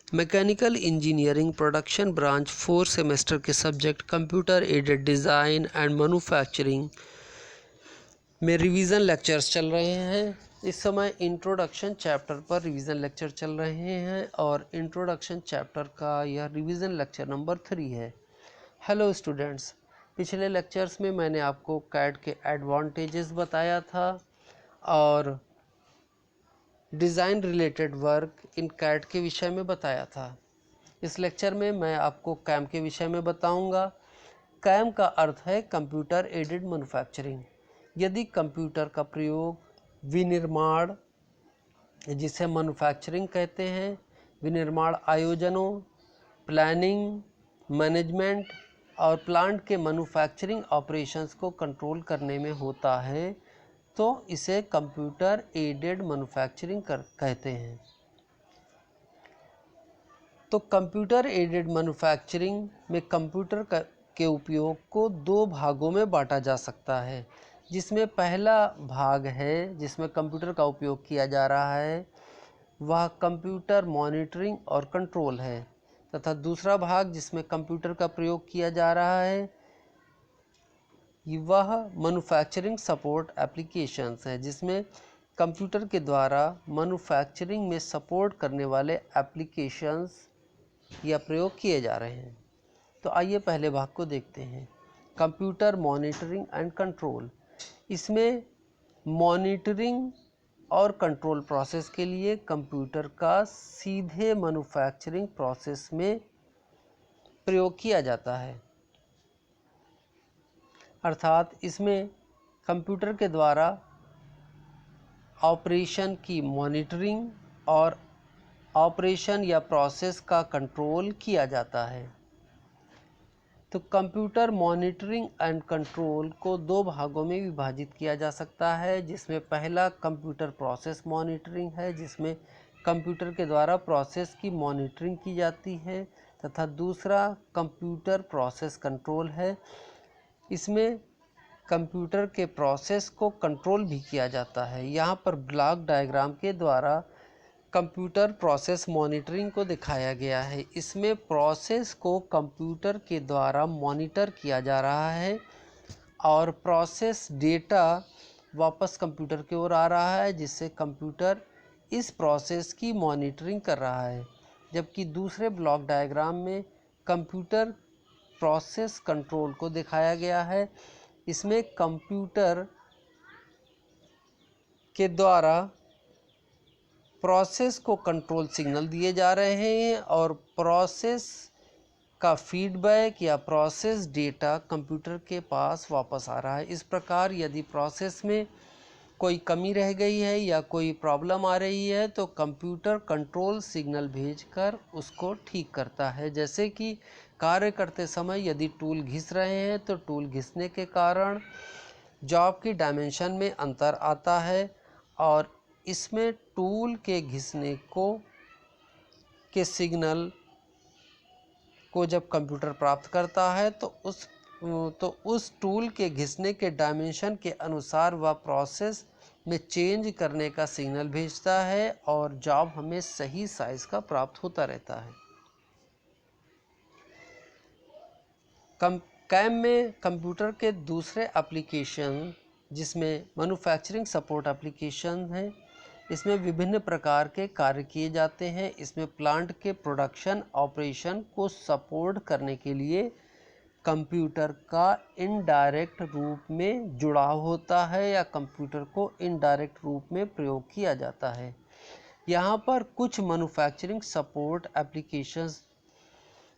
Mechanical engineering production branch 4 semester के subject computer aided design and manufacturing में revision lectures चल रहे हैं। इस समय इंट्रोडक्शन चैप्टर पर रिवीजन लेक्चर चल रहे हैं और इंट्रोडक्शन चैप्टर का यह रिवीजन लेक्चर नंबर 3 है। हेलो स्टूडेंट्स, पिछले लेक्चर्स में मैंने आपको कैड के एडवांटेजेस बताया था और design related work in CAD के विषय में बताया था। इस लेक्चर में मैं आपको कैम के विषय में बताऊंगा। कैम का अर्थ है कंप्यूटर एडेड मैन्युफैक्चरिंग। यदि कंप्यूटर का प्रयोग विनिर्माण, जिसे मैन्युफैक्चरिंग कहते हैं, विनिर्माण आयोजनों, प्लानिंग, मैनेजमेंट और प्लांट के मैन्युफैक्चरिंग ऑपरेशंस को कंट्रोल करने में होता है तो इसे कंप्यूटर एडेड मैन्युफैक्चरिंग कहते हैं। तो कंप्यूटर एडेड मैन्युफैक्चरिंग में कंप्यूटर के उपयोग को 2 भागों में बांटा जा सकता है, जिसमें पहला भाग है जिसमें कंप्यूटर का उपयोग किया जा रहा है वह कंप्यूटर मॉनिटरिंग और कंट्रोल है, तथा दूसरा भाग जिसमें कंप्यूटर का प्रयोग किया जा रहा है वह मैन्युफैक्चरिंग सपोर्ट एप्लीकेशंस है, जिसमें कंप्यूटर के द्वारा मैन्युफैक्चरिंग में सपोर्ट करने वाले एप्लीकेशंस या प्रयोग किए जा रहे हैं। तो आइए पहले भाग को देखते हैं, कंप्यूटर मॉनिटरिंग एंड कंट्रोल। इसमें मॉनिटरिंग और कंट्रोल प्रोसेस के लिए कंप्यूटर का सीधे मैन्युफैक्चरिंग प्रोसेस में प्रयोग किया जाता है, अर्थात इसमें कंप्यूटर के द्वारा ऑपरेशन की मॉनिटरिंग और ऑपरेशन या प्रोसेस का कंट्रोल किया जाता है। तो कंप्यूटर मॉनिटरिंग एंड कंट्रोल को 2 भागों में विभाजित किया जा सकता है, जिसमें पहला कंप्यूटर प्रोसेस मॉनिटरिंग है, जिसमें कंप्यूटर के द्वारा प्रोसेस की मॉनिटरिंग की जाती है, तथा दूसरा कंप्यूटर प्रोसेस कंट्रोल है। इसमें कंप्यूटर के प्रोसेस को कंट्रोल भी किया जाता है। यहाँ पर ब्लॉक डायग्राम के द्वारा कंप्यूटर प्रोसेस मॉनिटरिंग को दिखाया गया है। इसमें प्रोसेस को कंप्यूटर के द्वारा मॉनिटर किया जा रहा है और प्रोसेस डेटा वापस कंप्यूटर की ओर आ रहा है, जिससे कंप्यूटर इस प्रोसेस की मॉनिटरिंग कर रहा है। जबकि दूसरे ब्लॉक डायग्राम में कंप्यूटर प्रोसेस कंट्रोल को दिखाया गया है। इसमें कंप्यूटर के द्वारा प्रोसेस को कंट्रोल सिग्नल दिए जा रहे हैं और प्रोसेस का फीडबैक या प्रोसेस डेटा कंप्यूटर के पास वापस आ रहा है। इस प्रकार यदि प्रोसेस में कोई कमी रह गई है या कोई प्रॉब्लम आ रही है तो कंप्यूटर कंट्रोल सिग्नल भेजकर उसको ठीक करता है। जैसे कि कार्य करते समय यदि टूल घिस रहे हैं तो टूल घिसने के कारण जॉब की डायमेंशन में अंतर आता है और इसमें टूल के घिसने के सिग्नल को जब कंप्यूटर प्राप्त करता है तो उस टूल के घिसने के डायमेंशन के अनुसार वह प्रोसेस में चेंज करने का सिग्नल भेजता है और जॉब हमें सही साइज का प्राप्त होता रहता है। कैम में कंप्यूटर के दूसरे एप्लीकेशन जिसमें मैन्युफैक्चरिंग सपोर्ट एप्लीकेशन है, इसमें विभिन्न प्रकार के कार्य किए जाते हैं। इसमें प्लांट के प्रोडक्शन ऑपरेशन को सपोर्ट करने के लिए कंप्यूटर का इनडायरेक्ट रूप में जुड़ाव होता है या कंप्यूटर को इनडायरेक्ट रूप में प्रयोग किया जाता है। यहाँ पर कुछ मैन्युफैक्चरिंग सपोर्ट एप्लीकेशंस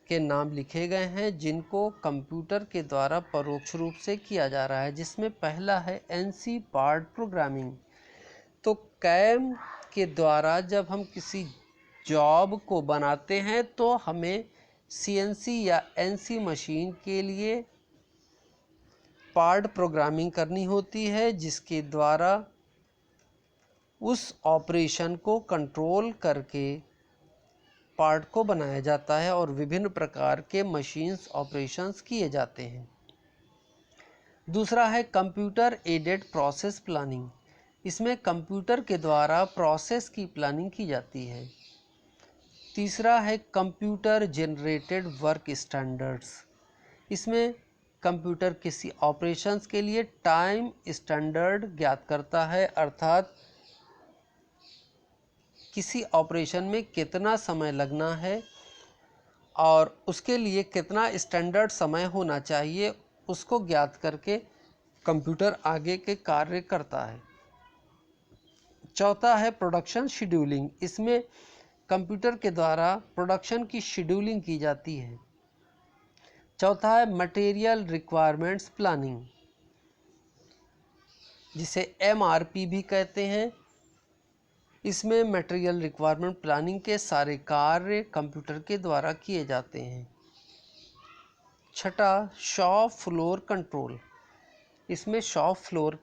के नाम लिखे गए हैं जिनको कंप्यूटर के द्वारा परोक्ष रूप से किया जा रहा है, जिसमें पहला है एनसी पार्ट प्रोग्रामिंग। तो कैम के द्वारा जब हम किसी जॉब को बनाते हैं तो हमें सीएनसी या एनसी मशीन के लिए पार्ट प्रोग्रामिंग करनी होती है, जिसके द्वारा उस ऑपरेशन को कंट्रोल करके पार्ट को बनाया जाता है और विभिन्न प्रकार के मशीन्स ऑपरेशंस किए जाते हैं। दूसरा है कंप्यूटर एडेड प्रोसेस प्लानिंग। इसमें कंप्यूटर के द्वारा प्रोसेस की प्लानिंग की जाती है। तीसरा है कंप्यूटर जनरेटेड वर्क स्टैंडर्ड्स। इसमें कंप्यूटर किसी ऑपरेशंस के लिए टाइम स्टैंडर्ड ज्ञात करता है, अर्थात किसी ऑपरेशन में कितना समय लगना है और उसके लिए कितना स्टैंडर्ड समय होना चाहिए, उसको ज्ञात करके कंप्यूटर आगे के कार्य करता है। चौथा है प्रोडक्शन शेड्यूलिंग। इसमें कंप्यूटर के द्वारा प्रोडक्शन की शेड्यूलिंग की जाती है। चौथा है मटेरियल रिक्वायरमेंट्स प्लानिंग, जिसे MRP भी कहते हैं। इसमें मटेरियल रिक्वायरमेंट प्लानिंग के सारे कार्य कंप्यूटर के द्वारा किए जाते हैं। छठा शॉप फ्लोर कंट्रोल। इसमें शॉप फ्लोर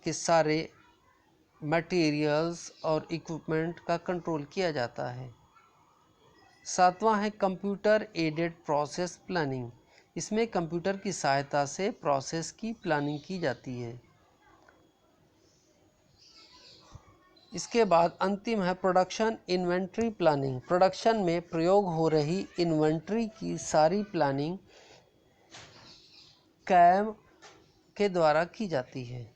के सारे मटेरियल्स और इक्विपमेंट का कंट्रोल किया जाता है। सातवां है कंप्यूटर एडेड प्रोसेस प्लानिंग। इसमें कंप्यूटर की सहायता से प्रोसेस की प्लानिंग की जाती है। इसके बाद अंतिम है प्रोडक्शन इन्वेंट्री प्लानिंग। प्रोडक्शन में प्रयोग हो रही इन्वेंट्री की सारी प्लानिंग कैम के द्वारा की जाती है।